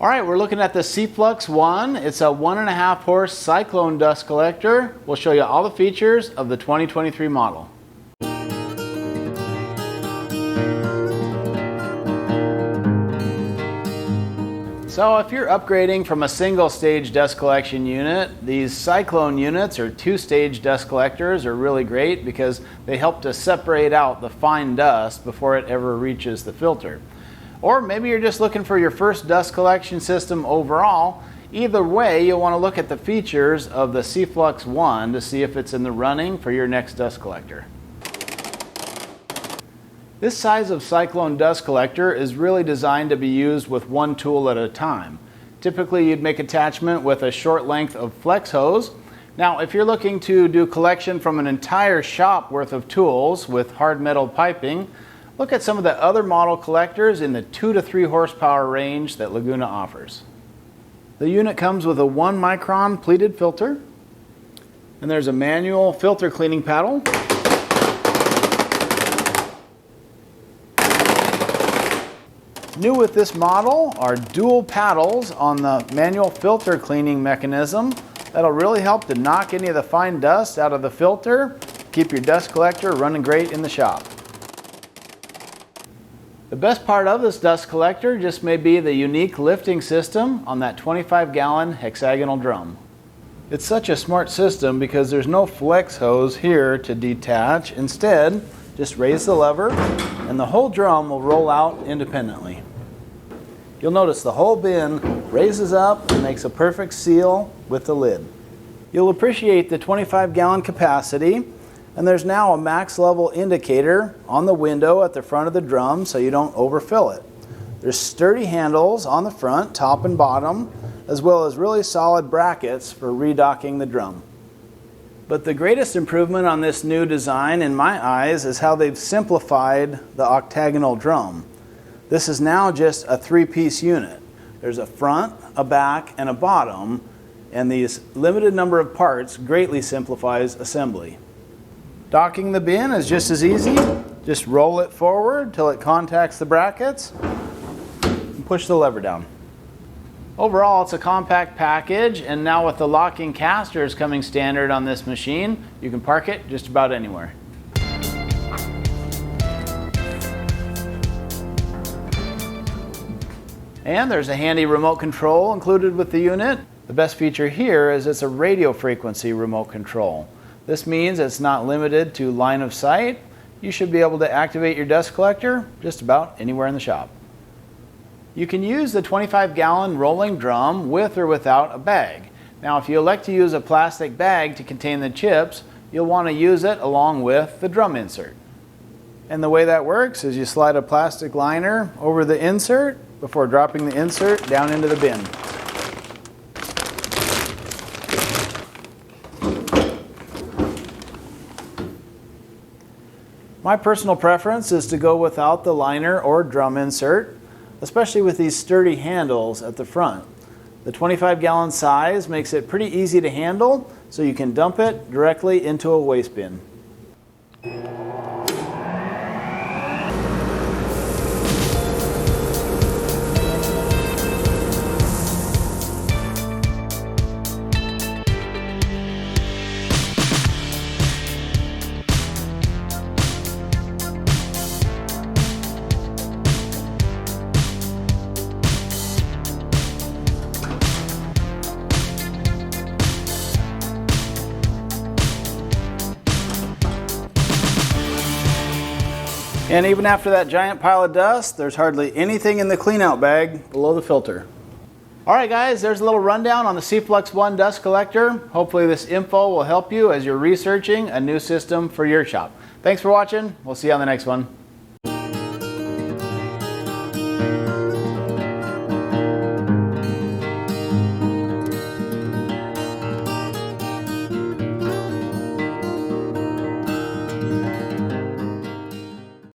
All right, we're looking at the Flux-1. It's a 1.5 horse cyclone dust collector. We'll show you all the features of the 2023 model. So if you're upgrading from a single stage dust collection unit, these cyclone units or 2-stage dust collectors are really great because they help to separate out the fine dust before it ever reaches the filter. Or maybe you're just looking for your first dust collection system overall. Either way, you'll want to look at the features of the Flux-1 to see if it's in the running for your next dust collector. This size of cyclone dust collector is really designed to be used with one tool at a time. Typically you'd make attachment with a short length of flex hose. Now if you're looking to do collection from an entire shop worth of tools with hard metal piping, look at some of the other model collectors in the 2 to 3 horsepower range that Laguna offers. The unit comes with a 1 micron pleated filter, and there's a manual filter cleaning paddle. New with this model are dual paddles on the manual filter cleaning mechanism. That'll really help to knock any of the fine dust out of the filter, keep your dust collector running great in the shop. The best part of this dust collector just may be the unique lifting system on that 25-gallon hexagonal drum. It's such a smart system because there's no flex hose here to detach. Instead, just raise the lever and the whole drum will roll out independently. You'll notice the whole bin raises up and makes a perfect seal with the lid. You'll appreciate the 25-gallon capacity. And there's now a max level indicator on the window at the front of the drum so you don't overfill it. There's sturdy handles on the front, top and bottom, as well as really solid brackets for redocking the drum. But the greatest improvement on this new design in my eyes is how they've simplified the octagonal drum. This is now just a 3-piece unit. There's a front, a back, and a bottom, and these limited number of parts greatly simplifies assembly. Docking the bin is just as easy. Just roll it forward till it contacts the brackets and push the lever down. Overall, it's a compact package, and now with the locking casters coming standard on this machine, you can park it just about anywhere. And there's a handy remote control included with the unit. The best feature here is it's a radio frequency remote control. This means it's not limited to line of sight. You should be able to activate your dust collector just about anywhere in the shop. You can use the 25-gallon rolling drum with or without a bag. Now if you elect to use a plastic bag to contain the chips, you'll want to use it along with the drum insert. And the way that works is you slide a plastic liner over the insert before dropping the insert down into the bin. My personal preference is to go without the liner or drum insert, especially with these sturdy handles at the front. The 25-gallon size makes it pretty easy to handle, so you can dump it directly into a waste bin. And even after that giant pile of dust, there's hardly anything in the cleanout bag below the filter. All right guys, there's a little rundown on the Flux-1 Dust Collector. Hopefully this info will help you as you're researching a new system for your shop. Thanks for watching. We'll see you on the next one.